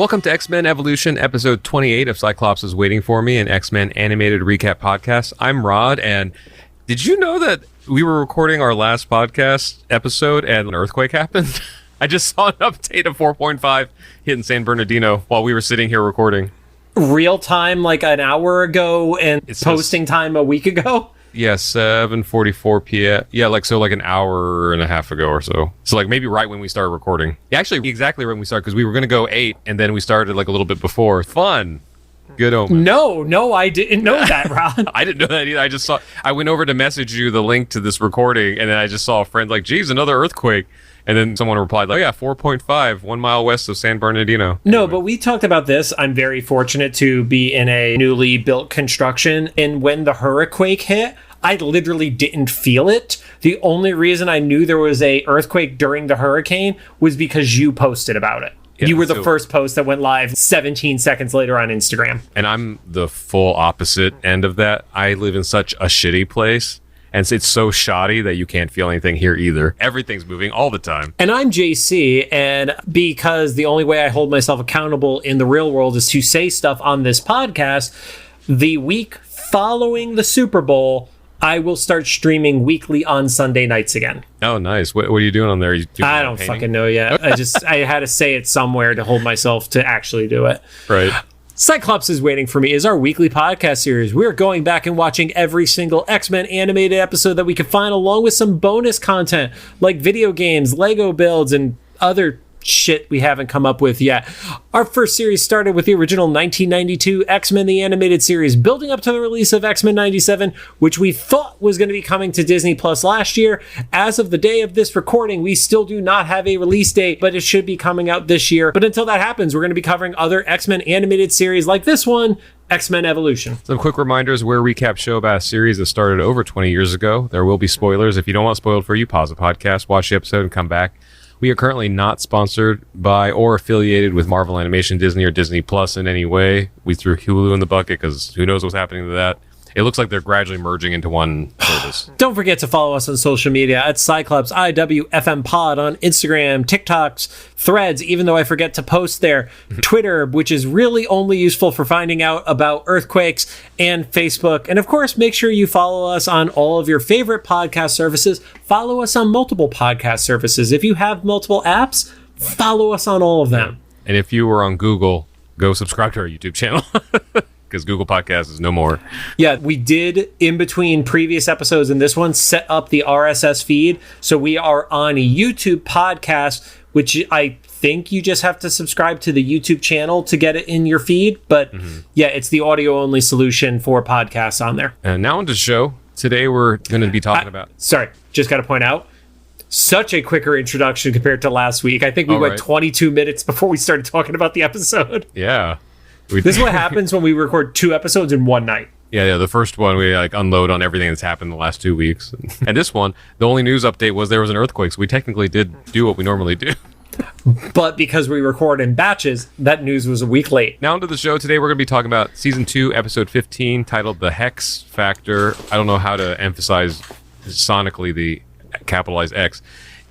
Welcome to X-Men Evolution, episode 28 of Cyclops is Waiting for Me, an X-Men animated recap podcast. I'm Rod, and did you know that we were recording our last podcast episode and an earthquake happened? I just saw an update of 4.5 hitting San Bernardino while we were sitting here recording. Real time, like an hour ago, and posting time a week ago? Yeah, 7:44 p.m. Yeah, like an hour and a half ago or so. So like maybe right when we started recording. Yeah, actually, exactly right when we started, because we were going to go 8, and then we started like a little bit before. Fun. Good omen. No, I didn't know that, Ron. I didn't know that either. I went over to message you the link to this recording, and then I just saw a friend like, geez, another earthquake. And then someone replied, like, oh yeah, 4.5, 1 mile west of San Bernardino. No, but we talked about this. I'm very fortunate to be in a newly built construction. And when the hurricane hit, I literally didn't feel it. The only reason I knew there was a earthquake during the hurricane was because you posted about it. Yeah, you were the first post that went live 17 seconds later on Instagram. And I'm the full opposite end of that. I live in such a shitty place. And it's so shoddy that you can't feel anything here either. Everything's moving all the time. And I'm JC, and because the only way I hold myself accountable in the real world is to say stuff on this podcast, the week following the Super Bowl, I will start streaming weekly on Sunday nights again. Oh, nice. What are you doing on there? I don't fucking know yet. I had to say it somewhere to hold myself to actually do it. Right. Cyclops is Waiting for Me is our weekly podcast series. We're going back and watching every single X-Men animated episode that we can find, along with some bonus content like video games, Lego builds, and other shit we haven't come up with yet. Our first series started with the original 1992 X-Men the Animated Series, building up to the release of X-Men 97, which we thought was going to be coming to Disney Plus last year. As of the day of this recording, we still do not have a release date, but it should be coming out this year. But until that happens, we're going to be covering other X-Men animated series like this one, X-Men Evolution. Some quick reminders: we're a recap show about a series that started over 20 years ago. There will be spoilers. If you don't want spoiled for you, pause the podcast, watch the episode, and come back. We are currently not sponsored by or affiliated with Marvel Animation, Disney, or Disney Plus in any way. We threw Hulu in the bucket because who knows what's happening to that. It looks like they're gradually merging into one service. Don't forget to follow us on social media at Cyclops IWFM Pod on Instagram, TikToks, Threads, even though I forget to post there, Twitter, which is really only useful for finding out about earthquakes, and Facebook. And of course, make sure you follow us on all of your favorite podcast services. Follow us on multiple podcast services. If you have multiple apps, follow us on all of them. And if you were on Google, go subscribe to our YouTube channel. Because Google Podcasts is no more. Yeah, we did, in between previous episodes and this one, set up the RSS feed. So we are on a YouTube podcast, which I think you just have to subscribe to the YouTube channel to get it in your feed. But yeah, it's the audio-only solution for podcasts on there. And now on to the show. Today we're going to be talking about... Sorry, just got to point out, such a quicker introduction compared to last week. I think we went 22 minutes before we started talking about the episode. Yeah. This is what happens when we record 2 episodes in one night. Yeah. The first one, we unload on everything that's happened the last 2 weeks. And this one, the only news update was there was an earthquake. So we technically did do what we normally do. But because we record in batches, that news was a week late. Now into the show. Today we're going to be talking about Season 2, Episode 15, titled The HeX Factor. I don't know how to emphasize sonically the capitalized X.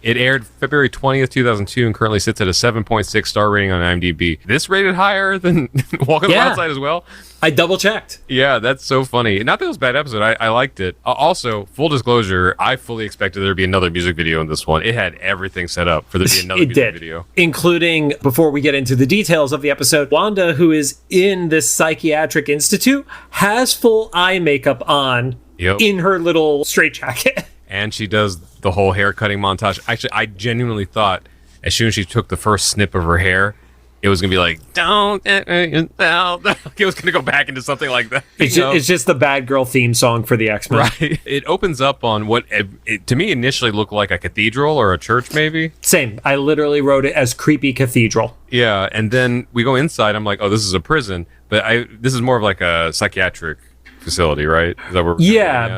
It aired February 20th, 2002, and currently sits at a 7.6 star rating on IMDb. This rated higher than Walking on the Wild Side as well? I double-checked. Yeah, that's so funny. Not that it was a bad episode. I liked it. Also, full disclosure, I fully expected there to be another music video in this one. It had everything set up for there to be another music video. Including, before we get into the details of the episode, Wanda, who is in this psychiatric institute, has full eye makeup on in her little straitjacket. And she does the whole hair cutting montage. Actually, I genuinely thought as soon as she took the first snip of her hair, it was going to be like, don't, it was going to go back into something like that. It's just the bad girl theme song for the X-Men. Right. It opens up on what it, to me initially looked like a cathedral or a church maybe. Same. I literally wrote it as creepy cathedral. Yeah. And then we go inside. I'm like, oh, this is a prison. But this is more of like a psychiatric facility, right? Is that where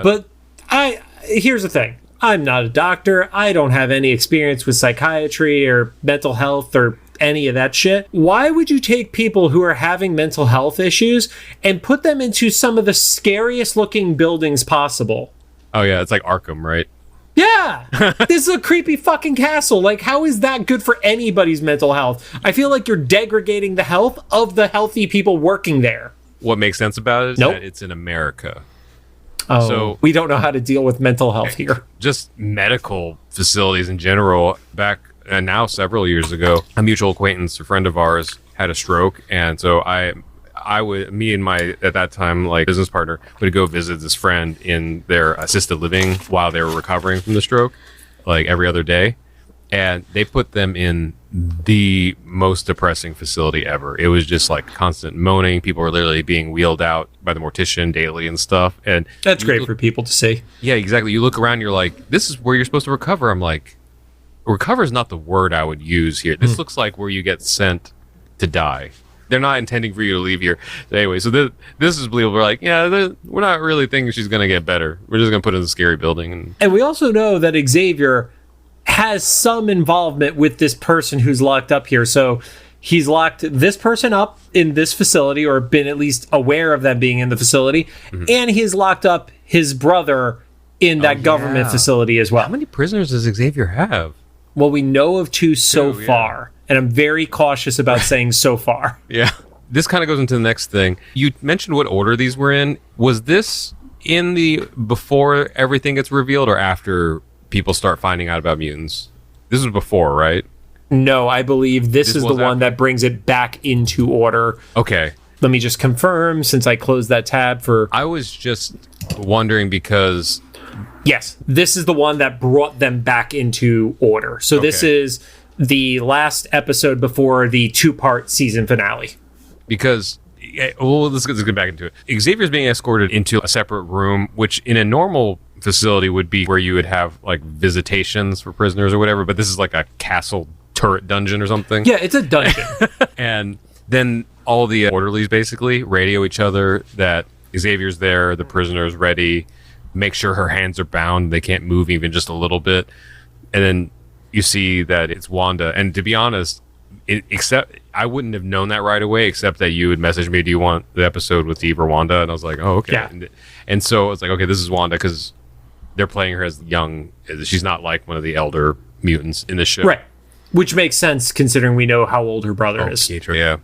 but here's the thing. I'm not a doctor. I don't have any experience with psychiatry or mental health or any of that shit. Why would you take people who are having mental health issues and put them into some of the scariest looking buildings possible? Oh, yeah. It's like Arkham, right? Yeah, Yeah, this is a creepy fucking castle. Like, how is that good for anybody's mental health? I feel like you're degrading the health of the healthy people working there. What makes sense about it is Nope. that it's in America. Oh, So- we don't know how to deal with mental health here. Just medical facilities in general. Back now, several years ago, a mutual acquaintance, a friend of ours, had a stroke, and so me and my at that time like business partner would go visit this friend in their assisted living while they were recovering from the stroke, like every other day, and they put them in the most depressing facility ever. It was just like constant moaning. People were literally being wheeled out by the mortician daily and stuff. And That's great for people to see. yeah, exactly. You look around, you're like, this is where you're supposed to recover. I'm like, recover is not the word I would use here. This looks like where you get sent to die. They're not intending for you to leave here. Anyway, so this is believable. We're like, yeah, we're not really thinking she's going to get better. We're just going to put her in a scary building. And we also know that Xavier has some involvement with this person who's locked up here. So he's locked this person up in this facility, or been at least aware of them being in the facility. And he's locked up his brother in that government facility as well. How many prisoners does Xavier have? Well, we know of two so yeah. far. And I'm very cautious about saying so far. Yeah. This kind of goes into the next thing. You mentioned what order these were in. Was this in the before everything gets revealed or after people start finding out about mutants? This was before, right? No, I believe this is the was one after? that brings it back into order. Okay. Let me just confirm, since I closed that tab for... I was just wondering because... Yes, this is the one that brought them back into order. So this Okay. is the last episode before the two-part season finale. Because, well, let's get back into it. Xavier's being escorted into a separate room, which in a normal facility would be where you would have like visitations for prisoners or whatever, but this is like a castle turret dungeon or something. Yeah, it's a dungeon. And then all the orderlies basically radio each other that Xavier's there, the prisoner's ready, make sure her hands are bound, they can't move even just a little bit. And then you see that it's Wanda. And to be honest, except I wouldn't have known that right away, except that you would message me, do you want the episode with Eve or Wanda? And I was like, oh, okay. Yeah. And so it's like, okay, this is Wanda because they're playing her as young. She's not like one of the elder mutants in the show. Right. Which makes sense considering we know how old her brother is. Pietro, yeah.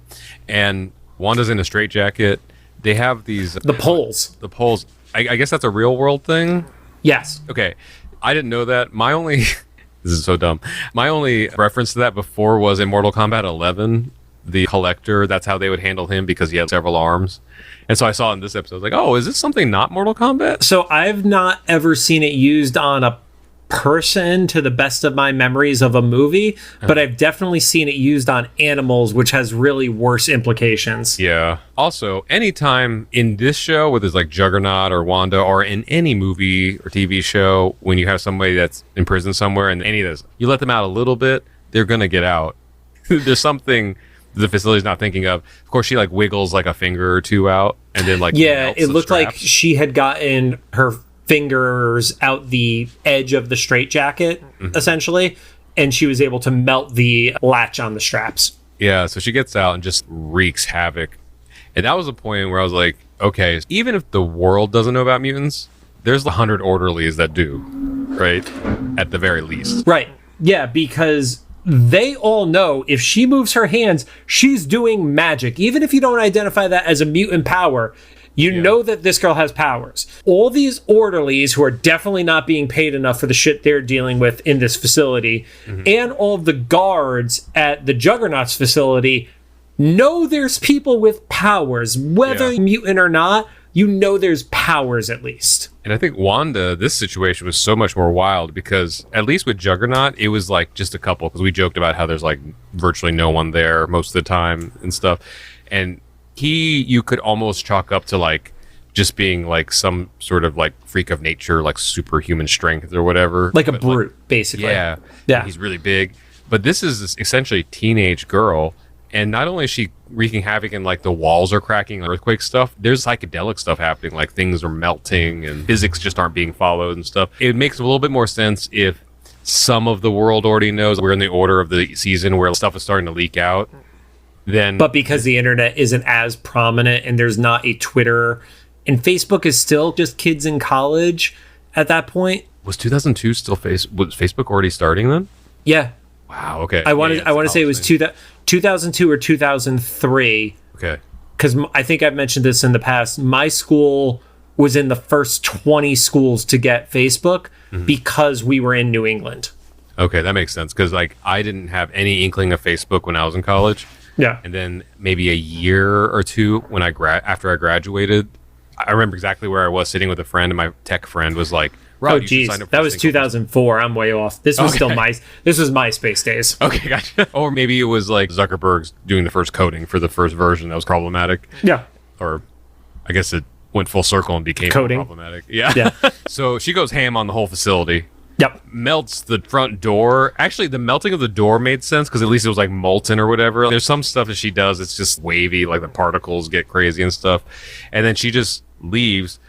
And Wanda's in a straitjacket. They have these... The poles. The poles. I guess that's a real world thing? Yes. Okay. I didn't know that. My only... This is so dumb. My only reference to that before was in Mortal Kombat 11, the Collector. That's how they would handle him because he had several arms. And so I saw in this episode, I was like, oh, is this something not Mortal Kombat? So I've not ever seen it used on a person to the best of my memories of a movie, but I've definitely seen it used on animals, which has really worse implications. Yeah. Also, anytime in this show, whether it's like Juggernaut or Wanda, or in any movie or TV show, when you have somebody that's in prison somewhere and any of this, you let them out a little bit, they're going to get out. There's something the facility's not thinking of. Of course, she like wiggles like a finger or two out and then like... Yeah, melts it the looked like straps. she had gotten her fingers out the edge of the straitjacket, essentially, and she was able to melt the latch on the straps. Yeah, so she gets out and just wreaks havoc. And that was a point where I was like, okay, even if the world doesn't know about mutants, there's 100 orderlies that do, right? At the very least. Right. Yeah, because they all know if she moves her hands, she's doing magic. Even if you don't identify that as a mutant power, you know that this girl has powers. All these orderlies who are definitely not being paid enough for the shit they're dealing with in this facility, and all of the guards at the Juggernaut's facility know there's people with powers. Whether mutant or not, you know there's powers at least. And I think Wanda, this situation was so much more wild because at least with Juggernaut, it was like just a couple, because we joked about how there's like virtually no one there most of the time and stuff. And you could almost chalk up to like just being like some sort of like freak of nature, like superhuman strength or whatever. Like a But, brute, basically. Yeah. Yeah. He's really big. But this is essentially a teenage girl. And not only is she wreaking havoc and like the walls are cracking, earthquake stuff, there's psychedelic stuff happening, like things are melting and physics just aren't being followed and stuff. It makes a little bit more sense if some of the world already knows we're in the order of the season where stuff is starting to leak out. Then, But because the internet isn't as prominent and there's not a Twitter, and Facebook is still just kids in college at that point. Was 2002 still was Facebook already starting then? Yeah. Wow. Okay. I want to say it was 2002 or 2003. Okay. Because I think I've mentioned this in the past. My school was in the first 20 schools to get Facebook because we were in New England. Okay, that makes sense. Because like I didn't have any inkling of Facebook when I was in college. Yeah. And then maybe a year or two when after I graduated, I remember exactly where I was sitting with a friend, and my tech friend was like, "Rod, geez, that was 2004. I'm way off. This was still this was MySpace days." Okay, gotcha. Or maybe it was like Zuckerberg's doing the first coding for the first version that was problematic. Yeah. Or I guess it went full circle and became coding. Problematic. Yeah. So she goes ham on the whole facility. Yep. Melts the front door. Actually, the melting of the door made sense because at least it was like molten or whatever. There's some stuff that she does, it's just wavy, like the particles get crazy and stuff. And then she just leaves.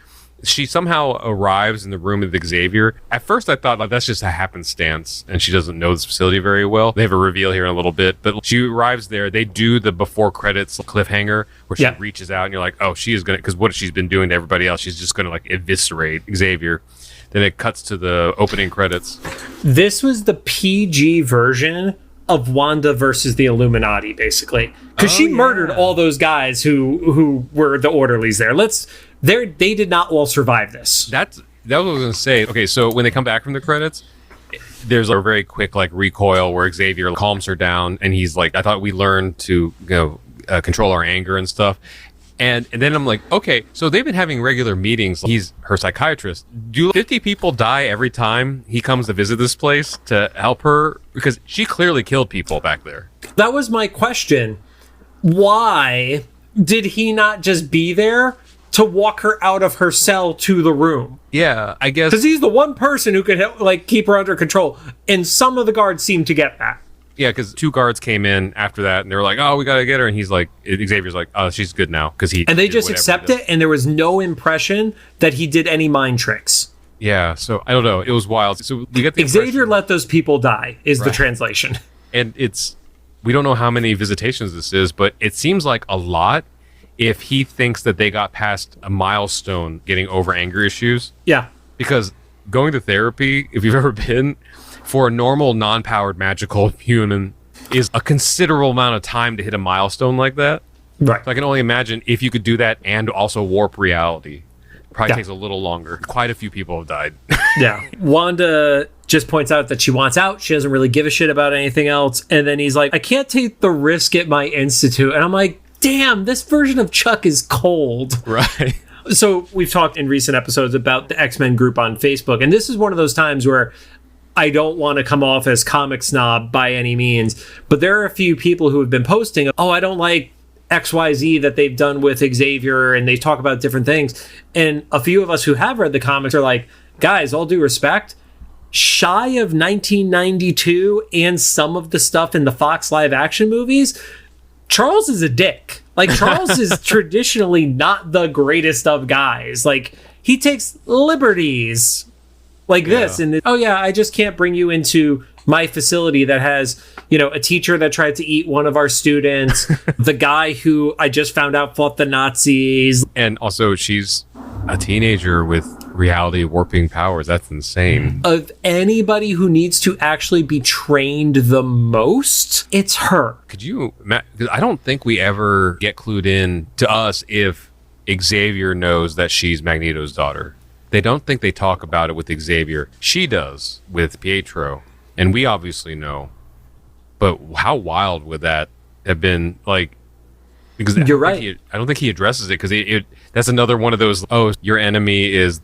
She somehow arrives in the room with Xavier. At first, I thought like that's just a happenstance, and she doesn't know this facility very well. They have a reveal here in a little bit, but she arrives there. They do the before credits cliffhanger where she reaches out, and you're like, oh, she is gonna, because what she's been doing to everybody else, she's just gonna like eviscerate Xavier. Then it cuts to the opening credits. This was the PG version of Wanda versus the Illuminati, basically, because she murdered all those guys who were the orderlies there. They did not all survive this. That was what I was gonna say. Okay, so when they come back from the credits, there's a very quick like recoil where Xavier calms her down, and he's like, "I thought we learned to control our anger and stuff." And then I'm like, okay, so they've been having regular meetings. He's her psychiatrist. Do 50 people die every time he comes to visit this place to help her? Because she clearly killed people back there. That was my question. Why did he not just be there to walk her out of her cell to the room? Yeah, I guess. Because he's the one person who could like keep her under control. And some of the guards seem to get that. Yeah, because 2 guards came in after that, and they were like, "Oh, we gotta get her." And he's like, Xavier's like, "Oh, she's good now," because he. And they just accept it, and there was no impression that he did any mind tricks. Yeah, so I don't know. It was wild. So you get the Xavier let those people die is the translation. And we don't know how many visitations this is, but it seems like a lot. If he thinks that they got past a milestone getting over anger issues. Yeah. Because going to therapy, if you've ever been, for a normal, non-powered, magical human is a considerable amount of time to hit a milestone like that. Right. So I can only imagine if you could do that and also warp reality. Probably takes a little longer. Quite a few people have died. Yeah. Wanda just points out that she wants out. She doesn't really give a shit about anything else. And then he's like, I can't take the risk at my institute. And I'm like, damn, this version of Chuck is cold. Right. So we've talked in recent episodes about the X-Men group on Facebook. And this is one of those times where I don't want to come off as comic snob by any means, but there are a few people who have been posting, oh, I don't like XYZ that they've done with Xavier, and they talk about different things. And a few of us who have read the comics are like, guys, all due respect, shy of 1992 and some of the stuff in the Fox live action movies, Charles is a dick. Like, Charles is traditionally not the greatest of guys. Like, he takes liberties like this, and I just can't bring you into my facility that has, a teacher that tried to eat one of our students, the guy who I just found out fought the Nazis. And also, she's a teenager with reality warping powers. That's insane. Of anybody who needs to actually be trained the most, it's her. Could you, I don't think we ever get clued in to us if Xavier knows that she's Magneto's daughter. They don't think they talk about it with Xavier. She does with Pietro. And we obviously know. But how wild would that have been? Like, because you're right. I don't think he addresses it because that's another one of those, oh, your enemy is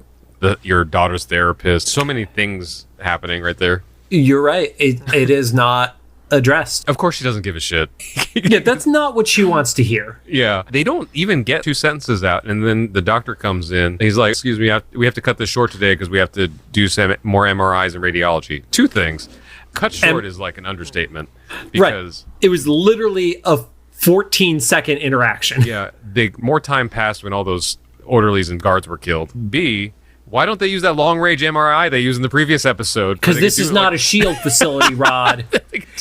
your daughter's therapist. So many things happening right there. You're right. It is not addressed. Of course she doesn't give a shit. Yeah, that's not what she wants to hear. Yeah. They don't even get 2 sentences out, and then the doctor comes in and he's like, excuse me, we have to cut this short today because we have to do some more MRIs and radiology. 2 things. Cut short is like an understatement because it was literally a 14-second interaction. Yeah. More time passed when all those orderlies and guards were killed. B, why don't they use that long-range MRI they used in the previous episode? Because this is not a SHIELD facility, Rod.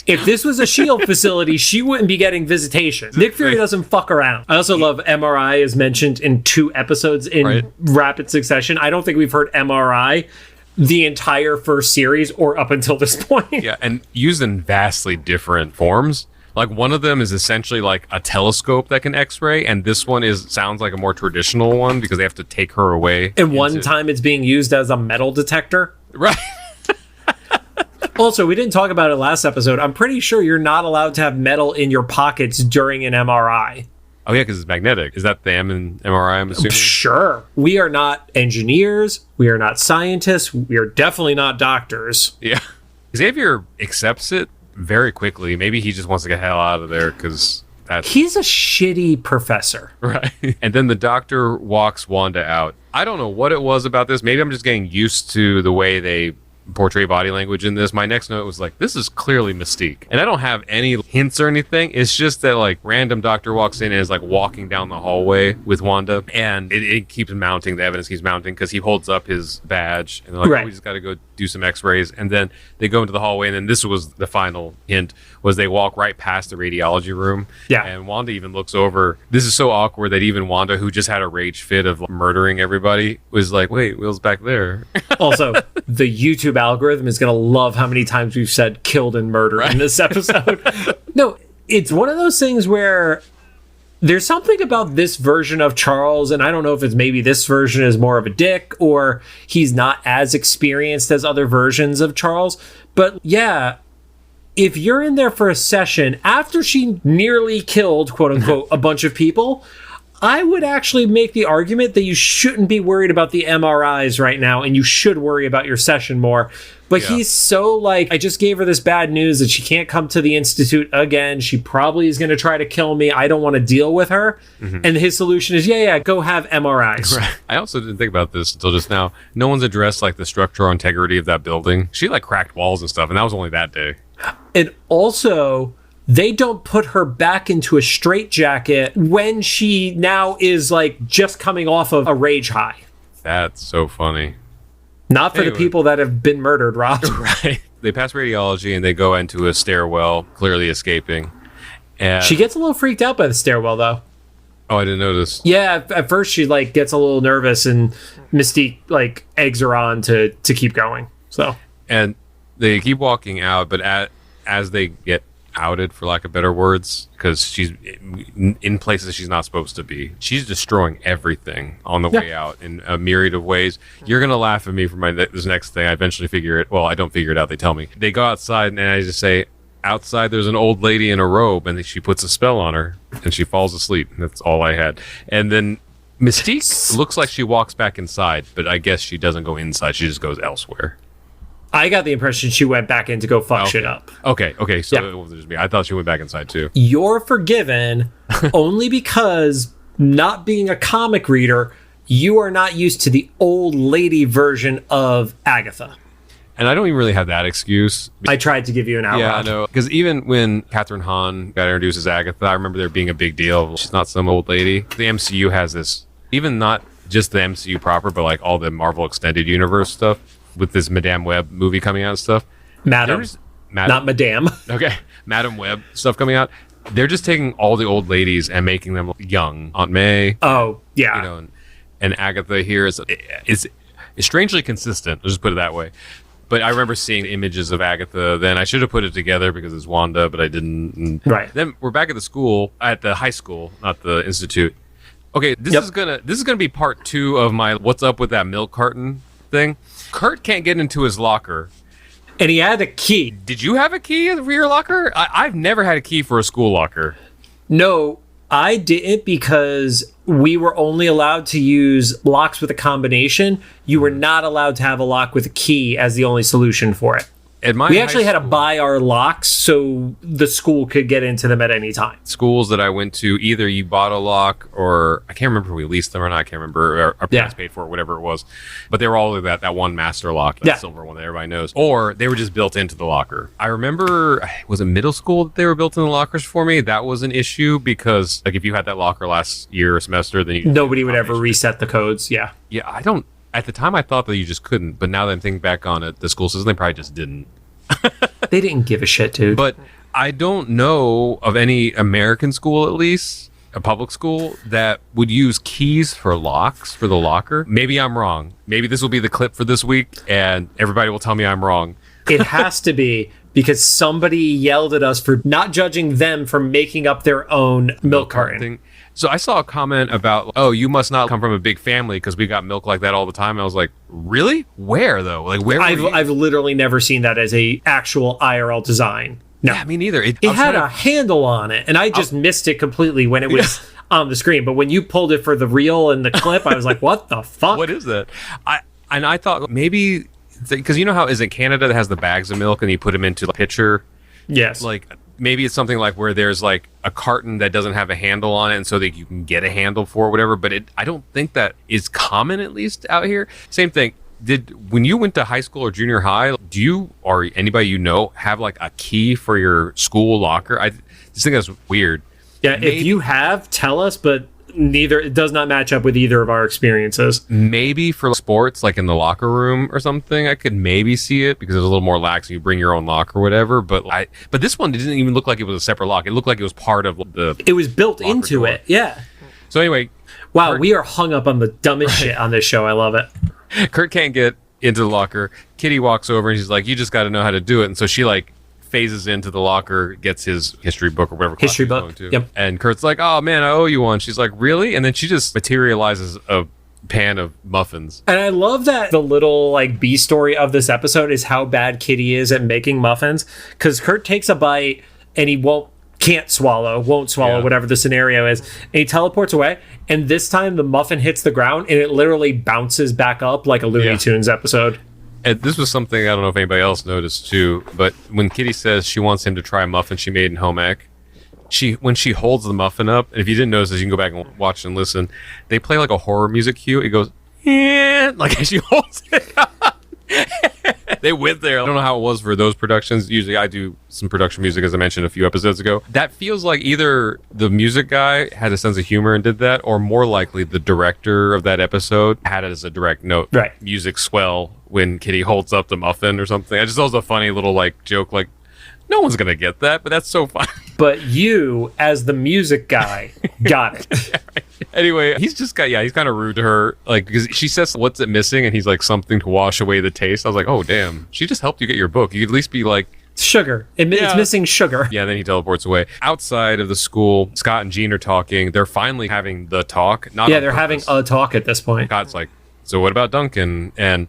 If this was a SHIELD facility, she wouldn't be getting visitation. Nick Fury doesn't fuck around. I also love MRI is mentioned in 2 episodes in rapid succession. I don't think we've heard MRI the entire first series or up until this point. Yeah, and used in vastly different forms. Like, one of them is essentially like a telescope that can X-ray, and this one sounds like a more traditional one because they have to take her away. And one time it's being used as a metal detector. Right. Also, we didn't talk about it last episode. I'm pretty sure you're not allowed to have metal in your pockets during an MRI. Oh, yeah, because it's magnetic. Is that the M in MRI, I'm assuming? Sure. We are not engineers. We are not scientists. We are definitely not doctors. Yeah. Xavier accepts it very quickly. Maybe he just wants to get the hell out of there because he's a shitty professor. Right. And then the doctor walks Wanda out. I don't know what it was about this. Maybe I'm just getting used to the way they portray body language in this. My next note was like, this is clearly Mystique. And I don't have any hints or anything. It's just that like random doctor walks in and is like walking down the hallway with Wanda, and it keeps mounting. The evidence keeps mounting because he holds up his badge and they're like, right. We just got to go do some x-rays. And then they go into the hallway, and then this was the final hint, was they walk right past the radiology room. Yeah. And Wanda even looks over. This is so awkward that even Wanda, who just had a rage fit of murdering everybody, was like, wait, Will's back there. Also, the YouTube algorithm is going to love how many times we've said killed and murdered in this episode. No, it's one of those things where there's something about this version of Charles, and I don't know if it's maybe this version is more of a dick or he's not as experienced as other versions of Charles. But yeah, if you're in there for a session after she nearly killed, quote unquote, a bunch of people, I would actually make the argument that you shouldn't be worried about the MRIs right now, and you should worry about your session more. But yeah. He's so like, I just gave her this bad news that she can't come to the Institute again. She probably is going to try to kill me. I don't want to deal with her. Mm-hmm. And his solution is, yeah, go have MRIs. Right. I also didn't think about this until just now. No one's addressed like the structural integrity of that building. She like cracked walls and stuff, and that was only that day. And also, they don't put her back into a straitjacket when she now is like just coming off of a rage high. That's so funny. Not for the people that have been murdered, Rob. Right. They pass radiology and they go into a stairwell, clearly escaping. And she gets a little freaked out by the stairwell, though. Oh, I didn't notice. Yeah, at first she like gets a little nervous, and Mystique like eggs her on to keep going. So, and they keep walking out, but as they get outed, for lack of better words, because she's in places she's not supposed to be. She's destroying everything on the way out in a myriad of ways. You're gonna laugh at me for this next thing. I eventually figure it. Well, I don't figure it out. They tell me. They go outside, and I just say, outside there's an old lady in a robe, and she puts a spell on her, and she falls asleep. That's all I had. And then Mystique looks like she walks back inside, but I guess she doesn't go inside. She just goes elsewhere. I got the impression she went back in to go fuck shit up. Okay. So it wasn't just me. I thought she went back inside too. You're forgiven only because, not being a comic reader, you are not used to the old lady version of Agatha. And I don't even really have that excuse. I tried to give you an outline. Yeah, I know. Because even when Catherine Hahn got introduced as Agatha, I remember there being a big deal. She's not some old lady. The MCU has this, even not just the MCU proper, but like all the Marvel Extended Universe stuff, with this Madame Web movie coming out and stuff. Madam. Not Madame. Okay. Madame Web stuff coming out. They're just taking all the old ladies and making them young. Aunt May. Oh, yeah. You know, and Agatha here is strangely consistent. Let's just put it that way. But I remember seeing images of Agatha then. I should have put it together because it's Wanda, but I didn't. Right. Then we're back at the high school, not the institute. Okay, this is gonna be part 2 of my what's up with that milk carton thing. Kurt can't get into his locker. And he had a key. Did you have a key for your locker? I've never had a key for a school locker. No, I didn't, because we were only allowed to use locks with a combination. You were not allowed to have a lock with a key as the only solution for it. We actually had to buy our locks so the school could get into them at any time. Schools that I went to, either you bought a lock, or I can't remember if we leased them or not. I can't remember. Our parents paid for it, whatever it was. But they were all that one master lock, that silver one that everybody knows. Or they were just built into the locker. I remember, was it middle school that they were built in the lockers for me? That was an issue because like if you had that locker last year or semester, then nobody would ever reset the codes. Yeah. Yeah, I don't. At the time, I thought that you just couldn't, but now that I'm thinking back on it, the school system, they probably just didn't. They didn't give a shit, dude. But I don't know of any American school, at least, a public school that would use keys for locks for the locker. Maybe I'm wrong. Maybe this will be the clip for this week, and everybody will tell me I'm wrong. It has to be, because somebody yelled at us for not judging them for making up their own milk carton thing. So I saw a comment about, oh, you must not come from a big family because we got milk like that all the time. And I was like, really? Where though? Like where? I've literally never seen that as a actual IRL design. No, yeah, me neither. It had a handle on it, and I just missed it completely when it was on the screen. But when you pulled it for the reel and the clip, I was like, what the fuck? What is that? I thought maybe, because you know how is it Canada that has the bags of milk and you put them into the pitcher? Yes. Like maybe it's something like where there's like a carton that doesn't have a handle on it, and so that you can get a handle for whatever. But I don't think that is common, at least out here. Same thing. When you went to high school or junior high, do you or anybody you know have like a key for your school locker? I just think that's weird. Yeah, maybe, if you have, tell us, but it does not match up with either of our experiences. Maybe for sports, like in the locker room or something, I could maybe see it because it's a little more lax and you bring your own lock or whatever. But this one didn't even look like it was a separate lock. It looked like it was part of the. It was built into door. It. Yeah. So anyway, wow, we are hung up on the dumbest shit on this show. I love it. Kurt can't get into the locker. Kitty walks over and she's like, "You just got to know how to do it." And so she like phases into the locker, gets his history book or whatever history book going to. Yep. And Kurt's like, "Oh man, I owe you one." She's like, "Really?" And then she just materializes a pan of muffins. And I love that the little like B story of this episode is how bad Kitty is at making muffins, because Kurt takes a bite and he won't swallow, whatever the scenario is, and he teleports away, and this time the muffin hits the ground and it literally bounces back up like a Looney Tunes episode. And this was something I don't know if anybody else noticed too, but when Kitty says she wants him to try a muffin she made in home ec, when she holds the muffin up, and if you didn't notice this, you can go back and watch and listen, they play like a horror music cue. It goes, yeah, like as she holds it up. They went there. I don't know how it was for those productions. Usually I do some production music, as I mentioned a few episodes ago. That feels like either the music guy had a sense of humor and did that, or more likely the director of that episode had it as a direct note. Right. Music swell when Kitty holds up the muffin or something. I just thought it was a funny little like joke, like no one's going to get that, but that's so funny. But you, as the music guy, got it. Yeah, right. Anyway, he's kind of rude to her, like, because she says, what's it missing? And he's like, something to wash away the taste. I was like, oh, damn. She just helped you get your book. You could at least be like, sugar. It's missing sugar. Yeah, then he teleports away. Outside of the school, Scott and Jean are talking. They're finally having the talk. They're having a talk at this point. Scott's like, so what about Duncan? And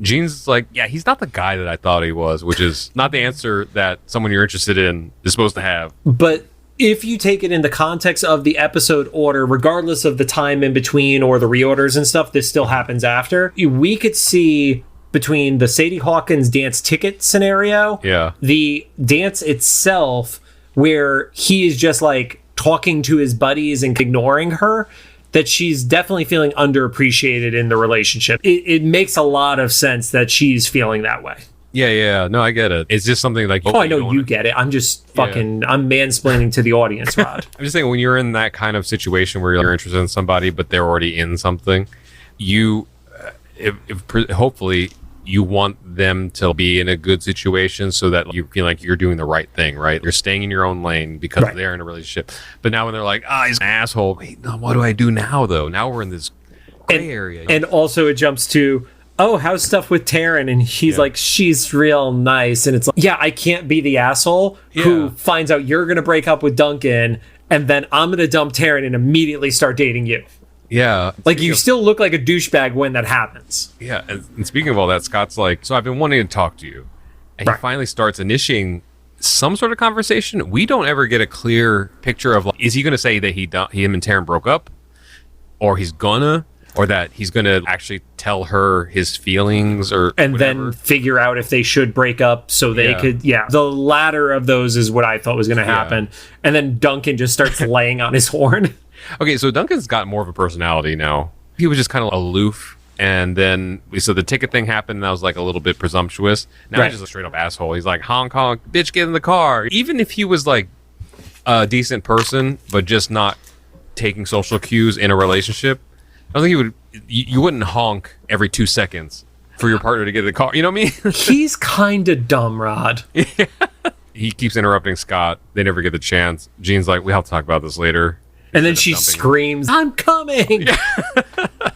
Jean's like, yeah, he's not the guy that I thought he was, which is not the answer that someone you're interested in is supposed to have. But if you take it in the context of the episode order, regardless of the time in between or the reorders and stuff, this still happens after. We could see between the Sadie Hawkins dance ticket scenario, the dance itself, where he is just like talking to his buddies and ignoring her, that she's definitely feeling underappreciated in the relationship. It makes a lot of sense that she's feeling that way. Yeah. No, I get it. It's just something like... I know you get it. I'm just fucking... I'm mansplaining to the audience, Rod. I'm just saying, when you're in that kind of situation where you're interested in somebody, but they're already in something, you... hopefully, you want them to be in a good situation so that you feel like you're doing the right thing, right? You're staying in your own lane because they're in a relationship. But now when they're like, he's an asshole. Wait, no, what do I do now, though? Now we're in this gray area. And also it jumps to... how's stuff with Taryn? And he's like, she's real nice. And it's like, I can't be the asshole who finds out you're going to break up with Duncan, and then I'm going to dump Taryn and immediately start dating you. Yeah. Like, you still look like a douchebag when that happens. Yeah. And speaking of all that, Scott's like, so I've been wanting to talk to you. And he finally starts initiating some sort of conversation. We don't ever get a clear picture of, like, is he going to say that him and Taryn broke up? Or he's gonna... Or that he's going to actually tell her his feelings or and whatever. Then figure out if they should break up so they could... The latter of those is what I thought was going to happen. And then Duncan just starts laying on his horn. Okay, so Duncan's got more of a personality now. He was just kind of aloof. And then, so the ticket thing happened, and that was like a little bit presumptuous. Now he's just a straight up asshole. He's like, honk, honk, bitch, get in the car. Even if he was like a decent person, but just not taking social cues in a relationship, I don't think you wouldn't honk every 2 seconds for your partner to get in the car. You know what I mean? He's kind of dumb, Rod. He keeps interrupting Scott. They never get the chance. Jean's like, we have to talk about this later. And then she screams, "I'm coming!"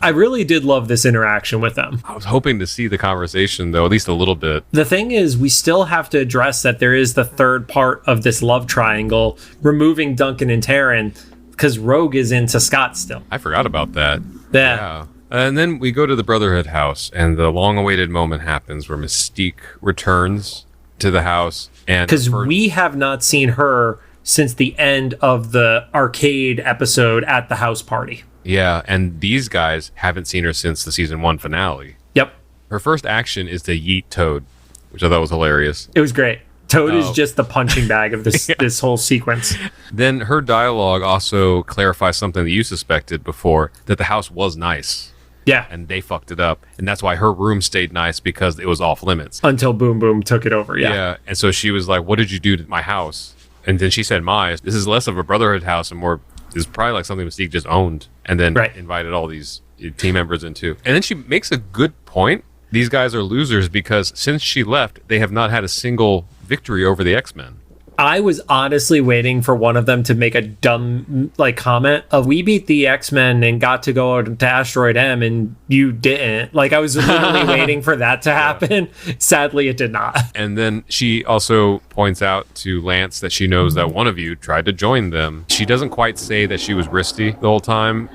I really did love this interaction with them. I was hoping to see the conversation, though, at least a little bit. The thing is, we still have to address that there is the third part of this love triangle, removing Duncan and Taryn, because Rogue is into Scott still. I forgot about that. Yeah. And then we go to the Brotherhood house, and the long-awaited moment happens where Mystique returns to the house. And because we have not seen her since the end of the arcade episode at the house party. Yeah, and these guys haven't seen her since the season 1 finale. Yep. Her first action is to yeet Toad, which I thought was hilarious. It was great. Toad is just the punching bag of this this whole sequence. Then her dialogue also clarifies something that you suspected before, that the house was nice. Yeah. And they fucked it up. And that's why her room stayed nice, because it was off limits. Until Boom Boom took it over, Yeah. And so she was like, "What did you do to my house?" And then she said, this is less of a Brotherhood house and more, is probably like something Mystique just owned and then invited all these team members into. And then she makes a good point. These guys are losers because since she left, they have not had a single victory over the X-Men. I was honestly waiting for one of them to make a dumb comment of, "We beat the X-Men and got to go to Asteroid M and you didn't." I was literally waiting for that to happen. Yeah. Sadly, it did not. And then she also points out to Lance that she knows that one of you tried to join them. She doesn't quite say that she was Risty the whole time.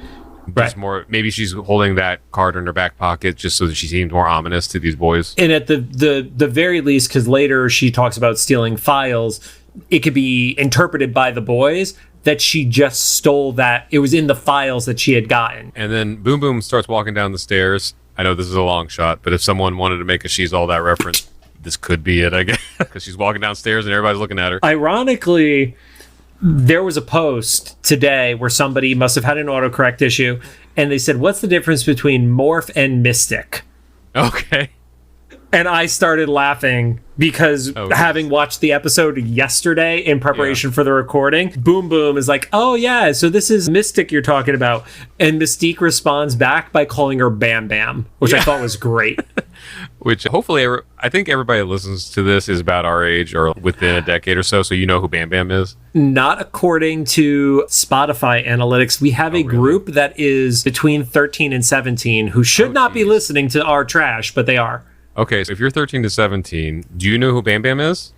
Just more, maybe she's holding that card in her back pocket just so that she seems more ominous to these boys. And at the very least, because later she talks about stealing files, it could be interpreted by the boys that she just stole that. It was in the files that she had gotten. And then Boom Boom starts walking down the stairs. I know this is a long shot, but if someone wanted to make a She's All That reference, this could be it, I guess, because she's walking downstairs and everybody's looking at her. Ironically, there was a post today where somebody must have had an autocorrect issue, and they said, "What's the difference between Morph and Mystic?" Okay. And I started laughing because having watched the episode yesterday in preparation for the recording, Boom Boom is like, "Oh yeah, so this is Mystic you're talking about." And Mystique responds back by calling her Bam Bam, which I thought was great. Which hopefully, I think everybody that listens to this is about our age or within a decade or so you know who Bam Bam is. Not according to Spotify analytics. We have a group that is between 13 and 17 who should not be listening to our trash, but they are. Okay, so if you're 13 to 17, do you know who Bam Bam is?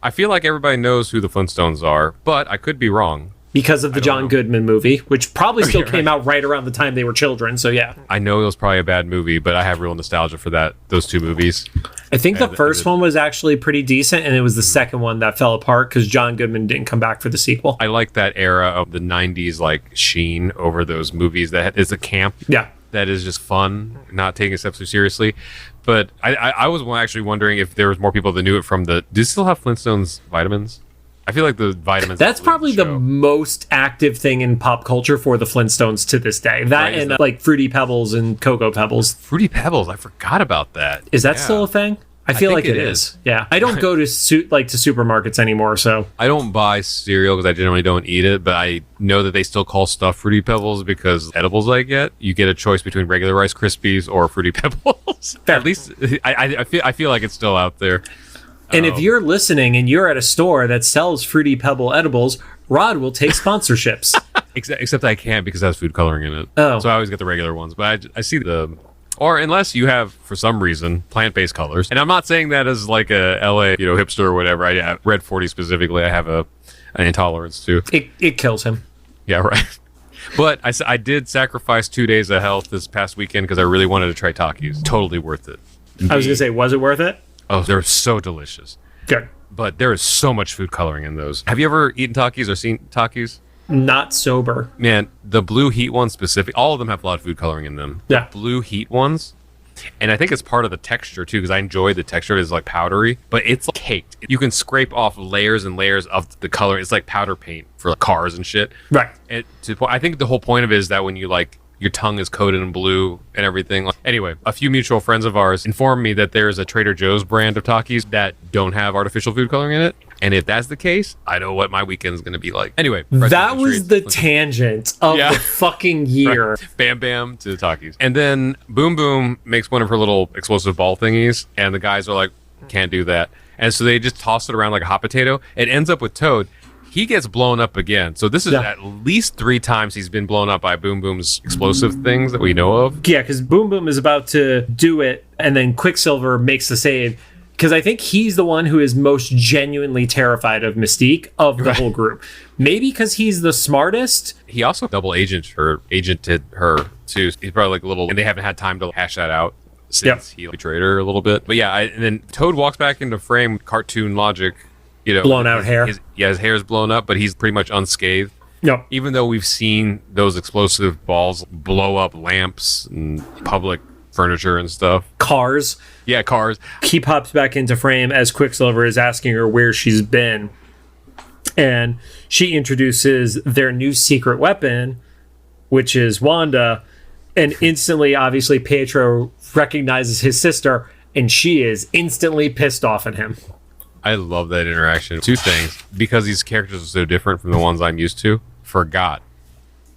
I feel like everybody knows who the Flintstones are, but I could be wrong. Because of the John Goodman movie, which probably still came out right around the time they were children, so yeah. I know it was probably a bad movie, but I have real nostalgia for those two movies. I think the first one was actually pretty decent, and it was the second one that fell apart because John Goodman didn't come back for the sequel. I like that era of the 90s, sheen over those movies that is a camp. Yeah. That is just fun, not taking steps too seriously. But I was actually wondering if there was more people that knew it from do you still have Flintstones vitamins? I feel like the vitamins... That's probably the most active thing in pop culture for the Flintstones to this day. That and Fruity Pebbles and Cocoa Pebbles. Fruity Pebbles, I forgot about that. Is that still a thing? I feel like it is. Yeah. I don't go to supermarkets anymore, so. I don't buy cereal because I generally don't eat it, but I know that they still call stuff Fruity Pebbles because edibles I get, you get a choice between regular Rice Krispies or Fruity Pebbles. At least I feel like it's still out there. And if you're listening and you're at a store that sells Fruity Pebble edibles, Rod will take sponsorships. Except I can't because it has food coloring in it. Oh. So I always get the regular ones, but I see or unless you have, for some reason, plant-based colors. And I'm not saying that as like a LA, hipster or whatever. I Red 40 specifically, I have an intolerance to. It kills him. Yeah, right. But I did sacrifice 2 days of health this past weekend because I really wanted to try Takis. Totally worth it. I was going to say, was it worth it? Oh, they're so delicious. Good. But there is so much food coloring in those. Have you ever eaten Takis or seen Takis? Not sober. Man, the blue heat ones specific, all of them have a lot of food coloring in them. Yeah. The blue heat ones, and I think it's part of the texture too, because I enjoy the texture. It's powdery, but it's caked. You can scrape off layers and layers of the color. It's like powder paint for cars and shit. Right. I think the whole point of it is that when you your tongue is coated in blue and everything. Anyway, a few mutual friends of ours informed me that there's a Trader Joe's brand of Takis that don't have artificial food coloring in it. And if that's the case, I know what my weekend is going to be like. Anyway. That was the tangent of the fucking year. Right. Bam Bam to the Takis. And then Boom Boom makes one of her little explosive ball thingies. And the guys are like, can't do that. And so they just toss it around like a hot potato. It ends up with Toad. he gets blown up again. So this is at least 3 times he's been blown up by Boom Boom's explosive things that we know of. Yeah, because Boom Boom is about to do it, and then Quicksilver makes the save. Because I think he's the one who is most genuinely terrified of Mystique of the whole group. Maybe because he's the smartest. He also double agented her too. He's probably like a little, and they haven't had time to hash that out since he betrayed her a little bit. But yeah, and then Toad walks back into frame, cartoon logic. You know, blown out hair. His hair's blown up, but he's pretty much unscathed. Yep. Even though we've seen those explosive balls blow up lamps and public furniture and stuff. Cars. Yeah, cars. He pops back into frame as Quicksilver is asking her where she's been. And she introduces their new secret weapon, which is Wanda. And instantly, obviously, Pietro recognizes his sister, and she is instantly pissed off at him. I love that interaction. 2 things. Because these characters are so different from the ones I'm used to, forgot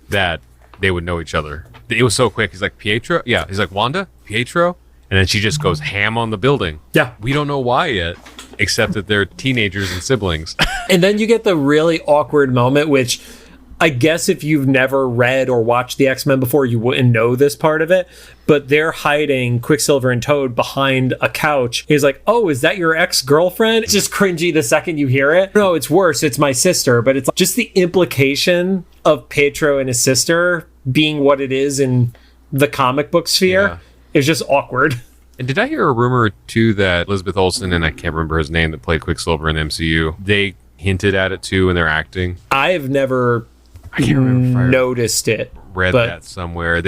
that they would know each other. It was so quick. He's like, Pietro? Yeah. He's like, Wanda? Pietro? And then she just goes ham on the building. Yeah. We don't know why yet, except that they're teenagers and siblings. And then you get the really awkward moment, which I guess if you've never read or watched the X-Men before, you wouldn't know this part of it. But they're hiding Quicksilver and Toad behind a couch. He's like, oh, is that your ex-girlfriend? It's just cringy the second you hear it. No, it's worse. It's my sister. But it's just the implication of Pietro and his sister being what it is in the comic book sphere is just awkward. And did I hear a rumor, too, that Elizabeth Olsen, and I can't remember his name, that played Quicksilver in the MCU, they hinted at it, too, in their acting? I have never noticed it. Read that somewhere.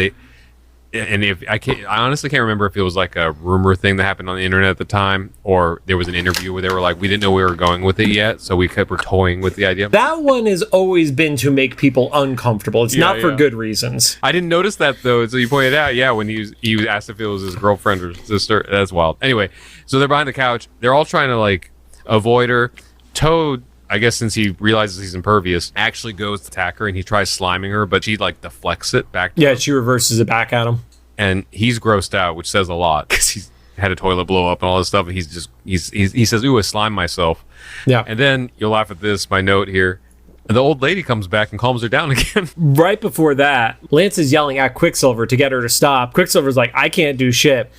I honestly can't remember if it was like a rumor thing that happened on the internet at the time, or there was an interview where they were like, we didn't know we were going with it yet, so we kept toying with the idea. That one has always been to make people uncomfortable. It's not for good reasons. I didn't notice that though, so you pointed out, when he was asked if it was his girlfriend or sister. That's wild. Anyway, so they're behind the couch. They're all trying to like avoid her. Toad, I guess since he realizes he's impervious, actually goes to attack her and he tries sliming her, but she like deflects it back to him. She reverses it back at him. And he's grossed out, which says a lot because he's had a toilet blow up and all this stuff. And he says, ooh, I slimed myself. Yeah. And then you'll laugh at this, my note here. The old lady comes back and calms her down again. Right before that, Lance is yelling at Quicksilver to get her to stop. Quicksilver's like, I can't do shit.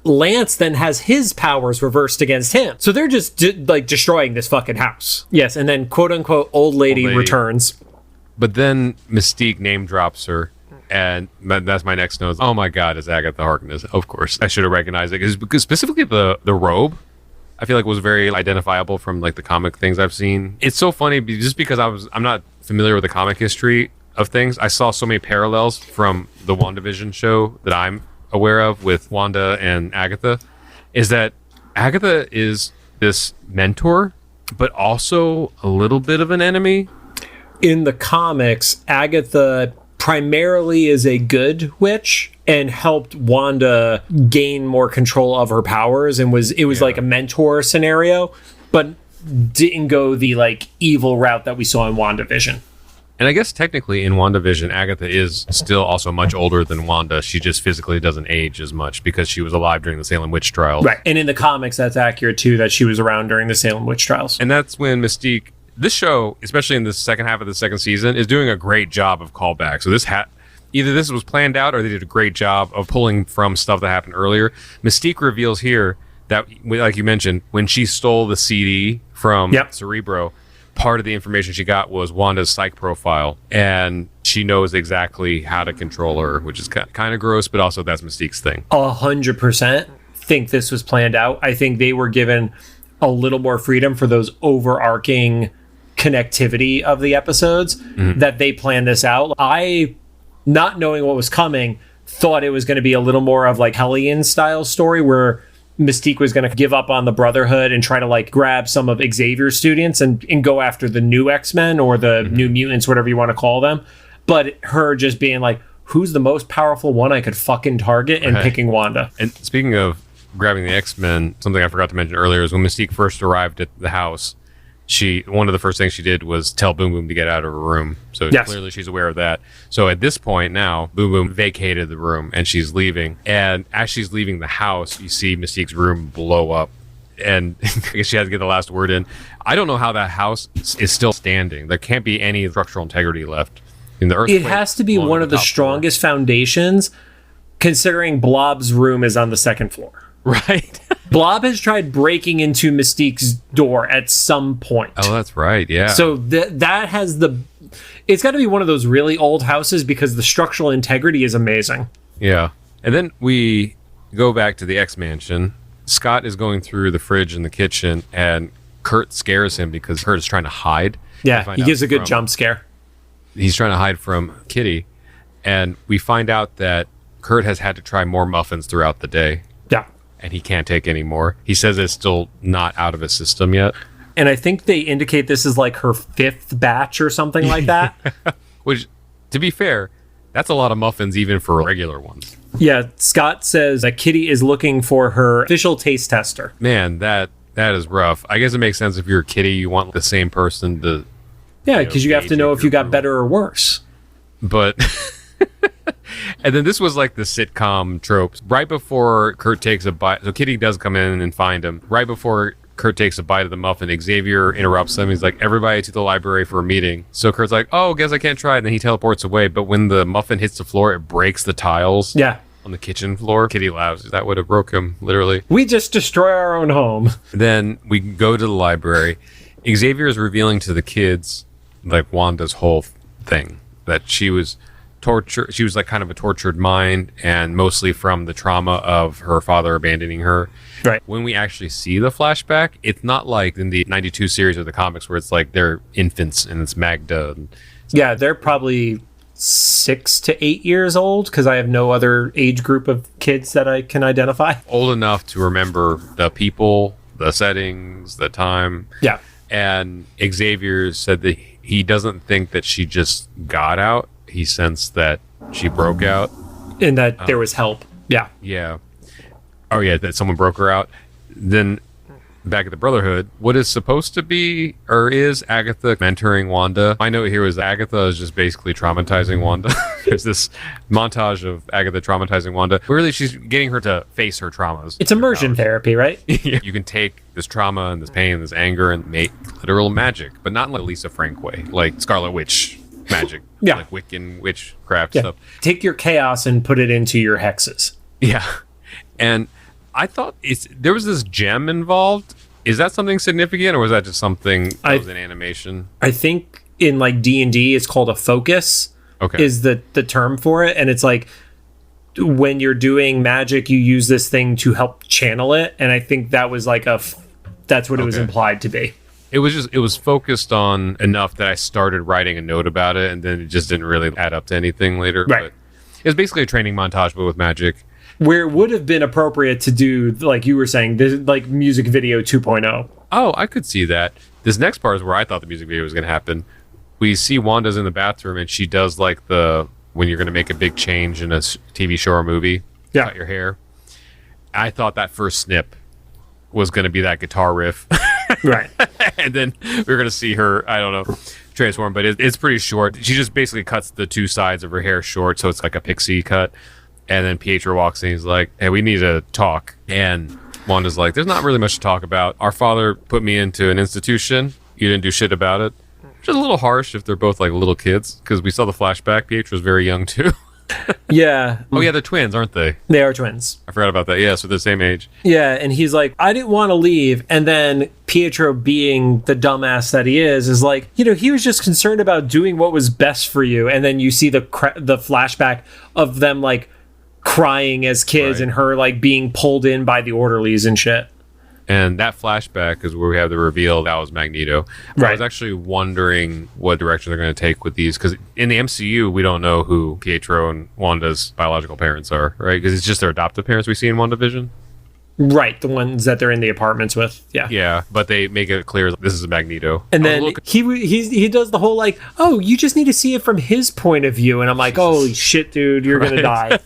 Lance then has his powers reversed against him. So they're just destroying this fucking house. Yes, and then quote unquote old lady returns. But then Mystique name drops her. And that's my next note. Oh my God, it's Agatha Harkness. Of course. I should have recognized it. Because specifically the robe, I feel like was very identifiable from like the comic things I've seen. It's so funny just because I'm not familiar with the comic history of things. I saw so many parallels from the WandaVision show that I'm aware of with Wanda and Agatha, is that Agatha is this mentor, but also a little bit of an enemy. In the comics, Agatha primarily is a good witch and helped Wanda gain more control of her powers, and was like a mentor scenario, but didn't go the like evil route that we saw in WandaVision. And I guess technically in WandaVision, Agatha is still also much older than Wanda. She just physically doesn't age as much because she was alive during the Salem witch trials. Right. And in the comics, that's accurate too, that she was around during the Salem witch trials. And that's when Mystique, this show, especially in the second half of the second season, is doing a great job of callback. So either this was planned out or they did a great job of pulling from stuff that happened earlier. Mystique reveals here that, like you mentioned, when she stole the CD from Cerebro, part of the information she got was Wanda's psych profile, and she knows exactly how to control her, which is kind of gross, but also that's Mystique's thing. 100% think this was planned out. I think they were given a little more freedom for those overarching connectivity of the episodes, that they planned this out. I, not knowing what was coming, thought it was going to be a little more of like Hellion style story where Mystique was going to give up on the Brotherhood and try to like grab some of Xavier's students and go after the new X-Men or the new mutants, whatever you want to call them. But her just being like, who's the most powerful one I could fucking target, and picking Wanda. And speaking of grabbing the X-Men, something I forgot to mention earlier is when Mystique first arrived at the house, one of the first things she did was tell Boom Boom to get out of her room. So clearly she's aware of that. So at this point now, Boom Boom vacated the room and she's leaving. And as she's leaving the house, you see Mystique's room blow up. and I guess she has to get the last word in. I don't know how that house is still standing. There can't be any structural integrity left in the earthquake. It has to be one of the strongest foundations, considering Blob's room is on the second floor. Right. Blob has tried breaking into Mystique's door at some point. Oh, that's right. Yeah. So that has it's got to be one of those really old houses because the structural integrity is amazing. Yeah. And then we go back to the X Mansion. Scott is going through the fridge in the kitchen, and Kurt scares him because Kurt is trying to hide. Yeah, he gives a good jump scare. He's trying to hide from Kitty, and we find out that Kurt has had to try more muffins throughout the day. Yeah. And he can't take any more. He says it's still not out of his system yet. And I think they indicate this is like her 5th batch or something like that. Which, to be fair, that's a lot of muffins even for regular ones. Yeah, Scott says that Kitty is looking for her official taste tester. Man, that is rough. I guess it makes sense if you're a Kitty, you want the same person to... Yeah, because you have to know if you got better or worse. But... And then this was like the sitcom tropes. Right before Kurt takes a bite... So Kitty does come in and find him. Right before Kurt takes a bite of the muffin, Xavier interrupts him. He's like, everybody to the library for a meeting. So Kurt's like, oh, guess I can't try it. And then he teleports away. But when the muffin hits the floor, it breaks the tiles. Yeah. On the kitchen floor. Kitty laughs. That would have broke him, literally. We just destroy our own home. Then we go to the library. Xavier is revealing to the kids, like, Wanda's whole thing. That she was tortured. She was like kind of a tortured mind, and mostly from the trauma of her father abandoning her. Right. When we actually see the flashback, it's not like in the 92 series of the comics where it's like they're infants and it's Magda. Yeah, they're probably 6 to 8 years old because I have no other age group of kids that I can identify. Old enough to remember the people, the settings, the time. Yeah. And Xavier said that he doesn't think that she just got out. He sensed that she broke out. And that there was help. Yeah. Yeah. Oh, yeah, that someone broke her out. Then back at the Brotherhood, what is supposed to be, or is Agatha mentoring Wanda? My note here was Agatha is just basically traumatizing Wanda. There's this montage of Agatha traumatizing Wanda. Really, she's getting her to face her traumas. It's immersion therapy, right? You can take this trauma and this pain and this anger and make literal magic, but not like Lisa Frank way, like Scarlet Witch magic. Yeah. Like Wiccan witchcraft stuff. Take your chaos and put it into your hexes. Yeah. And I thought there was this gem involved. Is that something significant, or was that just something that was in animation? I think in like D&D, it's called a focus. Okay. Is the term for it. And it's like when you're doing magic, you use this thing to help channel it. And I think that was like that's what it was implied to be. It was focused on enough that I started writing a note about it, and then it just didn't really add up to anything later. Right. But it was basically a training montage, but with magic. Where it would have been appropriate to do, like you were saying, this, like music video 2.0. Oh, I could see that. This next part is where I thought the music video was going to happen. We see Wanda's in the bathroom, and she does like when you're going to make a big change in a TV show or movie, cut your hair. I thought that first snip was going to be that guitar riff. Right. And then we're going to see her, I don't know, transform, but it's pretty short. She just basically cuts the two sides of her hair short, so it's like a pixie cut. And then Pietro walks in, he's like, hey, we need to talk. And Wanda's like, there's not really much to talk about. Our father put me into an institution. You didn't do shit about it. Which is a little harsh if they're both like little kids, because we saw the flashback. Pietro's very young too. Yeah. Oh yeah, they're twins, aren't they? They are twins. I forgot about that. Yeah, so they're the same age. Yeah, and he's like, I didn't want to leave. And then Pietro, being the dumbass that he is like, he was just concerned about doing what was best for you. And then you see the flashback of them like crying as kids, right, and her like being pulled in by the orderlies and shit. And that flashback is where we have the reveal that was Magneto. Right. I was actually wondering what direction they're going to take with these, because in the MCU, we don't know who Pietro and Wanda's biological parents are, right? Because it's just their adoptive parents we see in WandaVision. Right, the ones that they're in the apartments with. Yeah. Yeah, but they make it clear this is Magneto. And then he does the whole like, oh, you just need to see it from his point of view. And I'm like, holy shit, dude, you're going to die.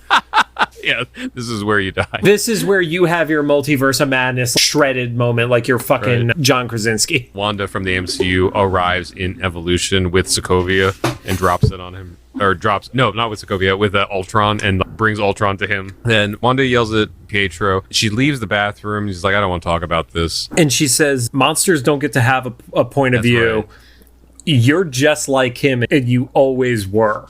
Yeah, this is where you die. This is where you have your multiverse of madness shredded moment, like you're fucking John Krasinski. Wanda from the MCU arrives in Evolution with Sokovia and drops it on him. Not with Sokovia, with Ultron, and brings Ultron to him. Then Wanda yells at Pietro. She leaves the bathroom. She's like, I don't want to talk about this. And she says, monsters don't get to have a point of view. Right. You're just like him, and you always were.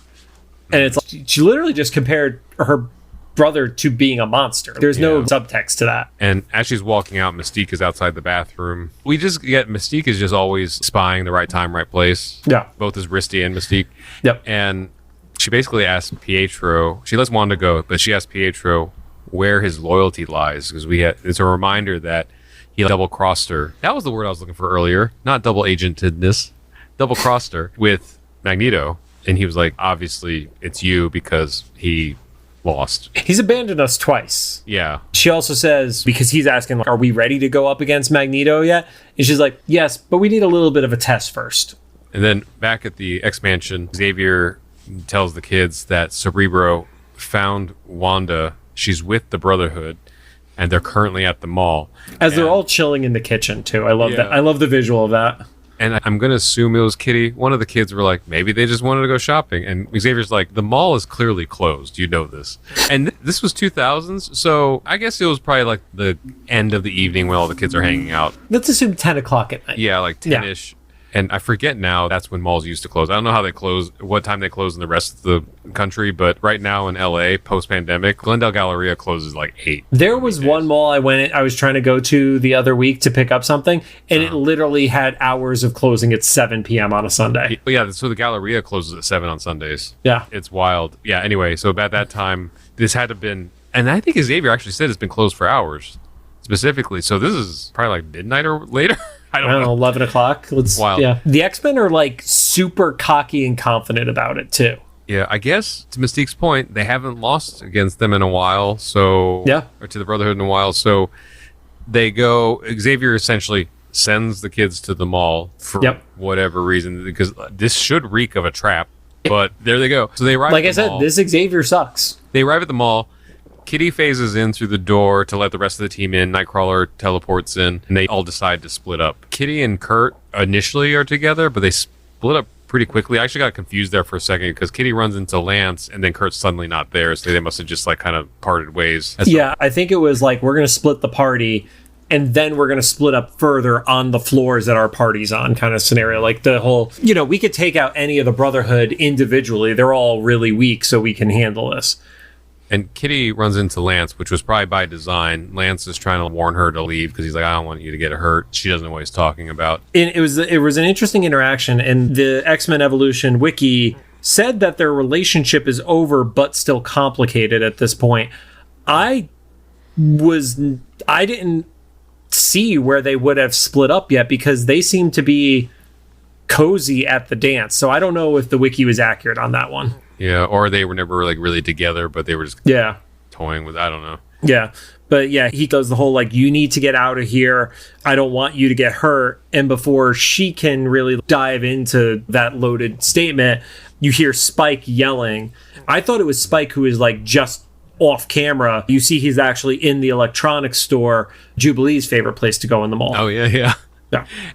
And it's like, she literally just compared her brother to being a monster. There's no subtext to that. And as she's walking out, Mystique is outside the bathroom. We just get Mystique is just always spying the right time, right place. Yeah. Both as Risty and Mystique. Yep. And she basically asks Pietro, she lets Wanda go, but she asks Pietro where his loyalty lies, because it's a reminder that he double-crossed her. That was the word I was looking for earlier, not double-agentedness. Double-crossed her with Magneto. And he was like, obviously, it's you, because he lost. He's abandoned us twice. Yeah. She also says, because he's asking, like, are we ready to go up against Magneto yet? And she's like, yes, but we need a little bit of a test first. And then back at the X-Mansion, Xavier tells the kids that Cerebro found Wanda. She's with the Brotherhood, and they're currently at the mall. They're all chilling in the kitchen, too. I love that. I love the visual of that. And I'm going to assume it was Kitty. One of the kids were like, maybe they just wanted to go shopping. And Xavier's like, the mall is clearly closed. You know this. And this was 2000s. So I guess it was probably like the end of the evening when all the kids are hanging out. Let's assume 10 o'clock at night. Yeah, like 10-ish. Yeah. And I forget now, that's when malls used to close. I don't know how they close, what time they close in the rest of the country, but right now in LA, post-pandemic, Glendale Galleria closes like 8. There was one mall I was trying to go to the other week to pick up something, and it literally had hours of closing at 7 p.m. on a Sunday. Yeah, so the Galleria closes at 7 on Sundays. Yeah. It's wild. Yeah, anyway, so about that time, this had to have been, and I think Xavier actually said it's been closed for hours, specifically. So this is probably like midnight or later. I don't know, 11 o'clock. Wild. Yeah. The X-Men are like super cocky and confident about it too. Yeah, I guess to Mystique's point, they haven't lost against them in a while. So or to the Brotherhood in a while. So they go. Xavier essentially sends the kids to the mall for whatever reason, because this should reek of a trap. But there they go. So they arrive. Like at the mall. this Xavier sucks. They arrive at the mall. Kitty phases in through the door to let the rest of the team in. Nightcrawler teleports in, and they all decide to split up. Kitty and Kurt initially are together, but they split up pretty quickly. I actually got confused there for a second, because Kitty runs into Lance, and then Kurt's suddenly not there, so they must have just like kind of parted ways. I think it was like, we're going to split the party, and then we're going to split up further on the floors that our party's on kind of scenario. Like the whole, we could take out any of the Brotherhood individually. They're all really weak, so we can handle this. And Kitty runs into Lance, which was probably by design. Lance is trying to warn her to leave because he's like, I don't want you to get hurt. She doesn't know what he's talking about. And it was an interesting interaction. And the X-Men Evolution wiki said that their relationship is over, but still complicated at this point. I didn't see where they would have split up yet, because they seem to be cozy at the dance. So I don't know if the wiki was accurate on that one. Yeah, or they were never like really together, but they were just toying with, I don't know. Yeah, but yeah, he goes the whole like, you need to get out of here. I don't want you to get hurt. And before she can really dive into that loaded statement, you hear Spike yelling. I thought it was Spike who is like just off camera. You see he's actually in the electronics store, Jubilee's favorite place to go in the mall. Oh, yeah.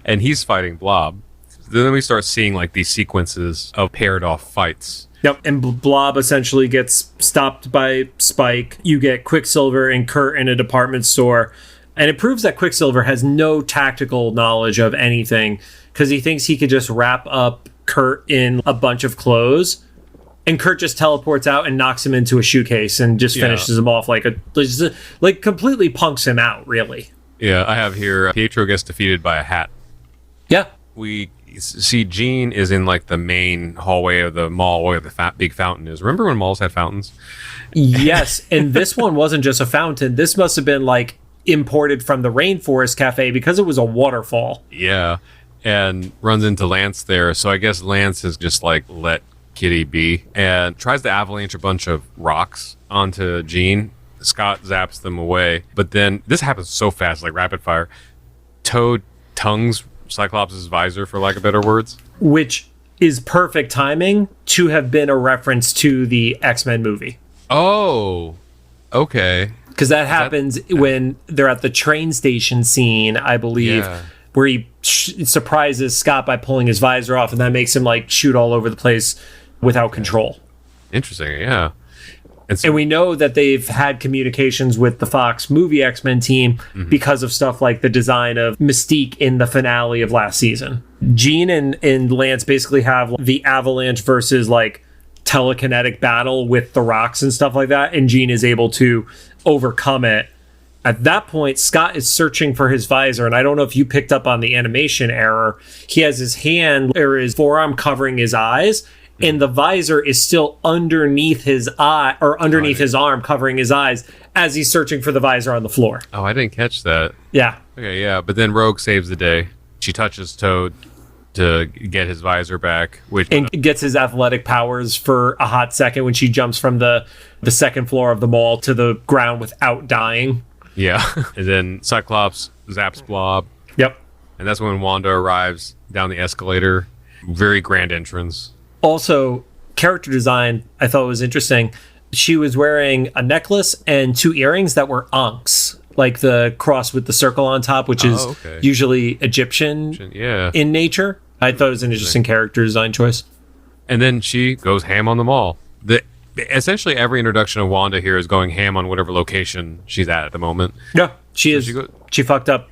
And he's fighting Blob. Then we start seeing like these sequences of paired off fights. Yep, and Blob essentially gets stopped by Spike. You get Quicksilver and Kurt in a department store. And it proves that Quicksilver has no tactical knowledge of anything, because he thinks he could just wrap up Kurt in a bunch of clothes. And Kurt just teleports out and knocks him into a shoe-case and just finishes him off like completely punks him out, really. Yeah, I have here, Pietro gets defeated by a hat. Yeah. We see Jean is in like the main hallway of the mall where the big fountain is. Remember when malls had fountains? Yes, and this one wasn't just a fountain. This must have been like imported from the Rainforest Cafe, because it was a waterfall. Yeah, and runs into Lance there. So I guess Lance has just like let Kitty be and tries to avalanche a bunch of rocks onto Jean. Scott zaps them away, but then this happens so fast, like rapid fire. Toad tongues Cyclops' visor, for lack of better words. Which is perfect timing to have been a reference to the X-Men movie. Oh, Okay. Because that happens when they're at the train station scene, I believe, where he surprises Scott by pulling his visor off, and that makes him like shoot all over the place without control. Interesting, yeah. And we know that they've had communications with the Fox movie X-Men team because of stuff like the design of Mystique in the finale of last season. Jean and Lance basically have the Avalanche versus like telekinetic battle with the rocks and stuff like that, and Jean is able to overcome it. At that point, Scott is searching for his visor, and I don't know if you picked up on the animation error. He has his hand or his forearm covering his eyes, and the visor is still underneath his eye or underneath his arm covering his eyes as he's searching for the visor on the floor. Oh, I didn't catch that. Yeah. Okay, yeah. But then Rogue saves the day. She touches Toad to get his visor back, and gets his athletic powers for a hot second when she jumps from the second floor of the mall to the ground without dying. Yeah. And then Cyclops zaps Blob. Yep. And that's when Wanda arrives down the escalator. Very grand entrance. Also, character design, I thought was interesting. She was wearing a necklace and 2 earrings that were ankhs, like the cross with the circle on top, which is usually Egyptian in nature. I thought it was an interesting character design choice. And then she goes ham on them all. Essentially, every introduction of Wanda here is going ham on whatever location she's at the moment. Yeah, she fucked up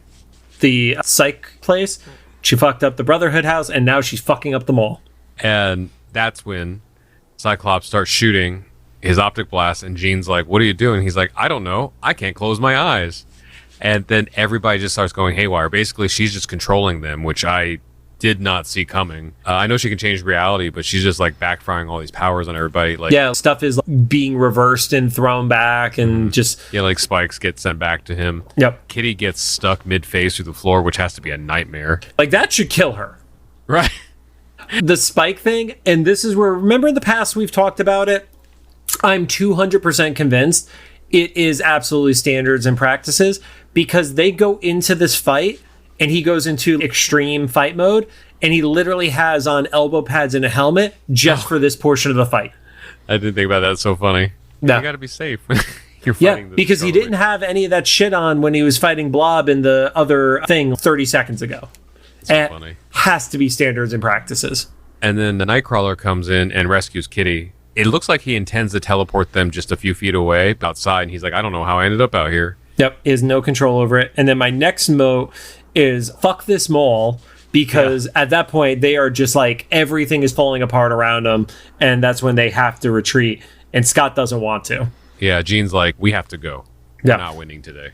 the psych place. She fucked up the Brotherhood house, and now she's fucking up the mall. And that's when Cyclops starts shooting his optic blast, and Jean's like, "What are you doing?" He's like, "I don't know. I can't close my eyes." And then everybody just starts going haywire. Basically, she's just controlling them, which I did not see coming. I know she can change reality, but she's just like backfiring all these powers on everybody. Like, yeah, stuff is like being reversed and thrown back, and just like spikes get sent back to him. Yep. Kitty gets stuck mid-face through the floor, which has to be a nightmare. Like, that should kill her, right? The spike thing, and this is where, remember in the past we've talked about it. I'm 200% convinced it is absolutely standards and practices, because they go into this fight and he goes into extreme fight mode, and he literally has on elbow pads and a helmet just for this portion of the fight. I didn't think about that. It's so funny. No. You gotta be safe. You're fighting because he didn't have any of that shit on when he was fighting Blob in the other thing 30 seconds ago. So funny. Has to be standards and practices. And then the Nightcrawler comes in and rescues Kitty. It looks like he intends to teleport them just a few feet away outside, and he's like, I don't know how I ended up out here. Yep, he has no control over it. And then my next note is fuck this mall, because at that point they are just like, everything is falling apart around them, and that's when they have to retreat, and Scott doesn't want to. Yeah, Jean's like, we have to go. We're not winning today.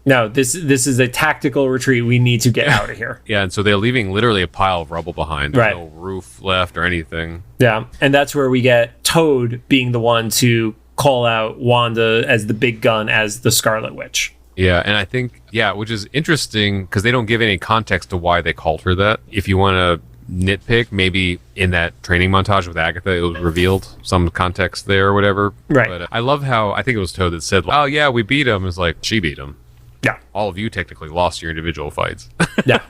No, this is a tactical retreat. We need to get out of here. Yeah, and so they're leaving literally a pile of rubble behind. There's no roof left or anything. Yeah, and that's where we get Toad being the one to call out Wanda as the big gun, as the Scarlet Witch. Yeah, and I think, which is interesting, because they don't give any context to why they called her that. If you want to nitpick, maybe in that training montage with Agatha, it was revealed some context there or whatever. Right. But I love how, I think it was Toad that said, oh yeah, we beat him. It's like, she beat him. Yeah. All of you technically lost your individual fights. Yeah.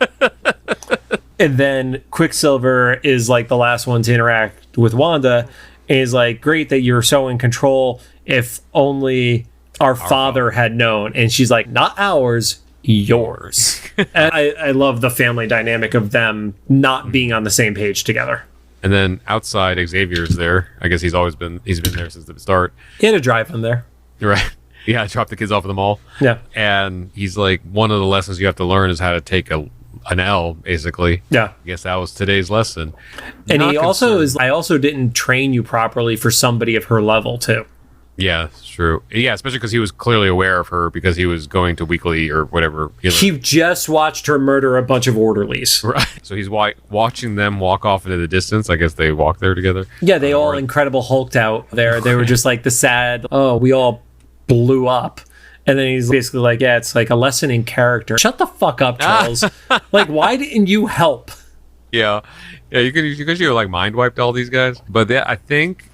And then Quicksilver is like the last one to interact with Wanda, and is like, great that you're so in control. If only our father had known. And she's like, not ours, yours. And I love the family dynamic of them not being on the same page together. And then outside, Xavier's there. I guess he's been there since the start. He had to drive him there. Right. Yeah, drop the kids off at the mall. Yeah. And he's like, one of the lessons you have to learn is how to take an L, basically. Yeah. I guess that was today's lesson. And he also is, I also didn't train you properly for somebody of her level, too. Yeah, it's true. Yeah, especially because he was clearly aware of her, because he was going to Weekly or whatever. He just watched her murder a bunch of orderlies. Right. So he's watching them walk off into the distance. I guess they walked there together. Yeah, they all Incredible Hulked out there. They were just like the sad, we all blew up. And then he's basically like, yeah, it's like a lesson in character. Shut the fuck up, Charles. Like, why didn't you help? Yeah. Yeah, you could like mind wiped all these guys. But I think,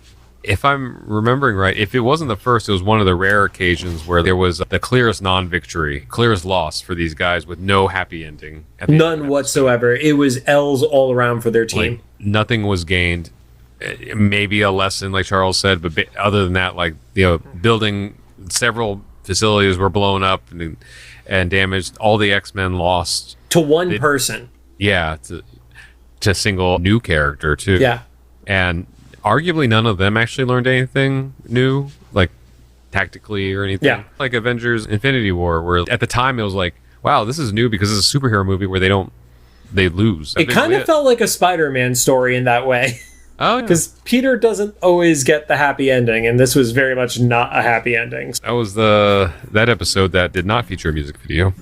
if I'm remembering right, if it wasn't the first, it was one of the rare occasions where there was the clearest non-victory, clearest loss for these guys with no happy ending. None whatsoever. It was L's all around for their team. Like, nothing was gained. Maybe a lesson, like Charles said, but other than that, like, building several facilities were blown up and damaged. All the X-Men lost to one person. Yeah, to a single new character too. Yeah, and arguably none of them actually learned anything new, like tactically or anything. Yeah, like Avengers: Infinity War, where at the time it was like, wow, this is new because it's a superhero movie where they lose. It kind of felt like a Spider-Man story in that way. Oh, yeah. Because Peter doesn't always get the happy ending, and this was very much not a happy ending. That was that episode that did not feature a music video.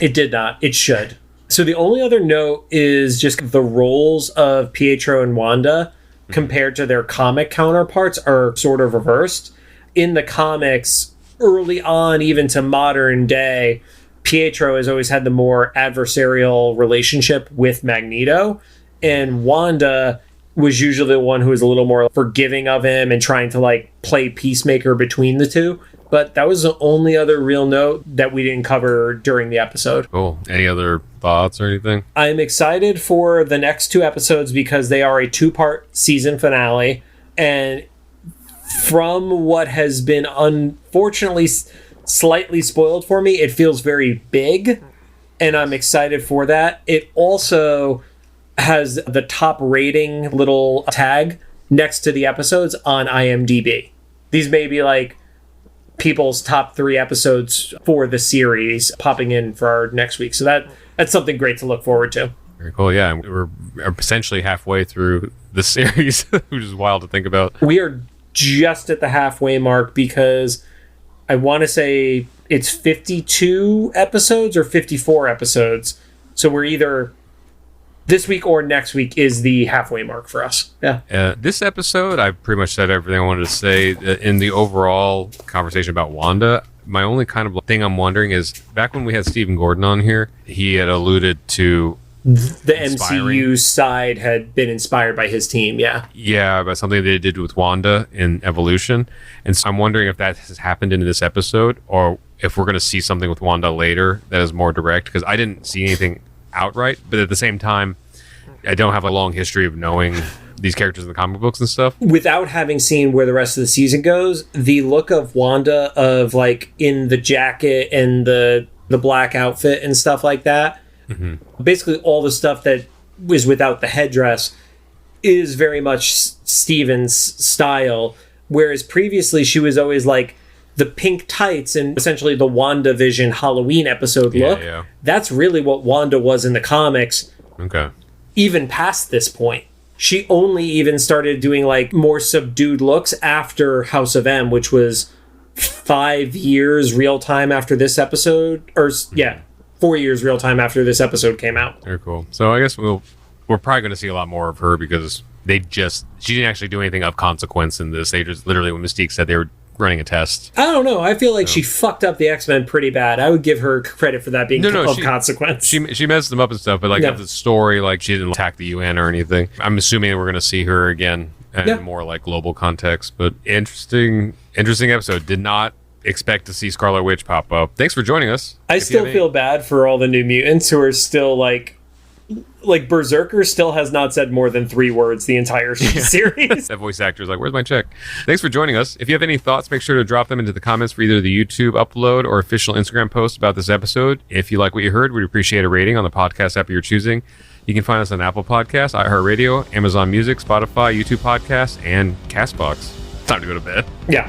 It did not. It should. So the only other note is just the roles of Pietro and Wanda compared to their comic counterparts are sort of reversed. In the comics, early on, even to modern day, Pietro has always had the more adversarial relationship with Magneto, and Wanda was usually the one who was a little more forgiving of him and trying to like play peacemaker between the two. But that was the only other real note that we didn't cover during the episode. Cool. Any other thoughts or anything? I'm excited for the next 2 episodes because they are a 2-part season finale. And from what has been unfortunately slightly spoiled for me, it feels very big. And I'm excited for that. It also has the top rating little tag next to the episodes on IMDb. These may be like people's top 3 episodes for the series popping in for our next week. So that's something great to look forward to. Very cool. Yeah, we're essentially halfway through the series, which is wild to think about. We are just at the halfway mark because I want to say it's 52 episodes or 54 episodes. So we're either this week or next week is the halfway mark for us. Yeah. This episode, I pretty much said everything I wanted to say. In the overall conversation about Wanda, my only kind of thing I'm wondering is, back when we had Stephen Gordon on here, he had alluded to the MCU side had been inspired by his team. Yeah, about something they did with Wanda in Evolution. And so I'm wondering if that has happened in this episode, or if we're going to see something with Wanda later that is more direct, because I didn't see anything outright, but at the same time, I don't have a long history of knowing these characters in the comic books and stuff. Without having seen where the rest of the season goes, the look of Wanda of like in the jacket and the black outfit and stuff like that, basically all the stuff that was without the headdress is very much Steven's style, whereas previously she was always like the pink tights and essentially the WandaVision Halloween episode look. Yeah. That's really what Wanda was in the comics. Okay. Even past this point. She only even started doing like more subdued looks after House of M, which was 5 years real time after this episode, or 4 years real time after this episode came out. Very cool. So I guess we're probably going to see a lot more of her because she didn't actually do anything of consequence in this. They just literally, when Mystique said they were running a test. I don't know. I feel like she fucked up the X-Men pretty bad. I would give her credit for that being of consequence. She messed them up and stuff, but like the story, like she didn't attack the UN or anything. I'm assuming we're going to see her again in more like global context. But interesting episode. Did not expect to see Scarlet Witch pop up. Thanks for joining us. I still feel bad for all the New Mutants who are still like Berserker still has not said more than 3 words the entire series. That voice actor is like, where's my check? Thanks for joining us. If you have any thoughts, make sure to drop them into the comments for either the YouTube upload or official Instagram post about this episode. If you like what you heard, we'd appreciate a rating on the podcast app you're choosing. You can find us on Apple Podcasts, iHeartRadio, Amazon Music, Spotify, YouTube Podcasts, and CastBox. Time to go to bed. Yeah.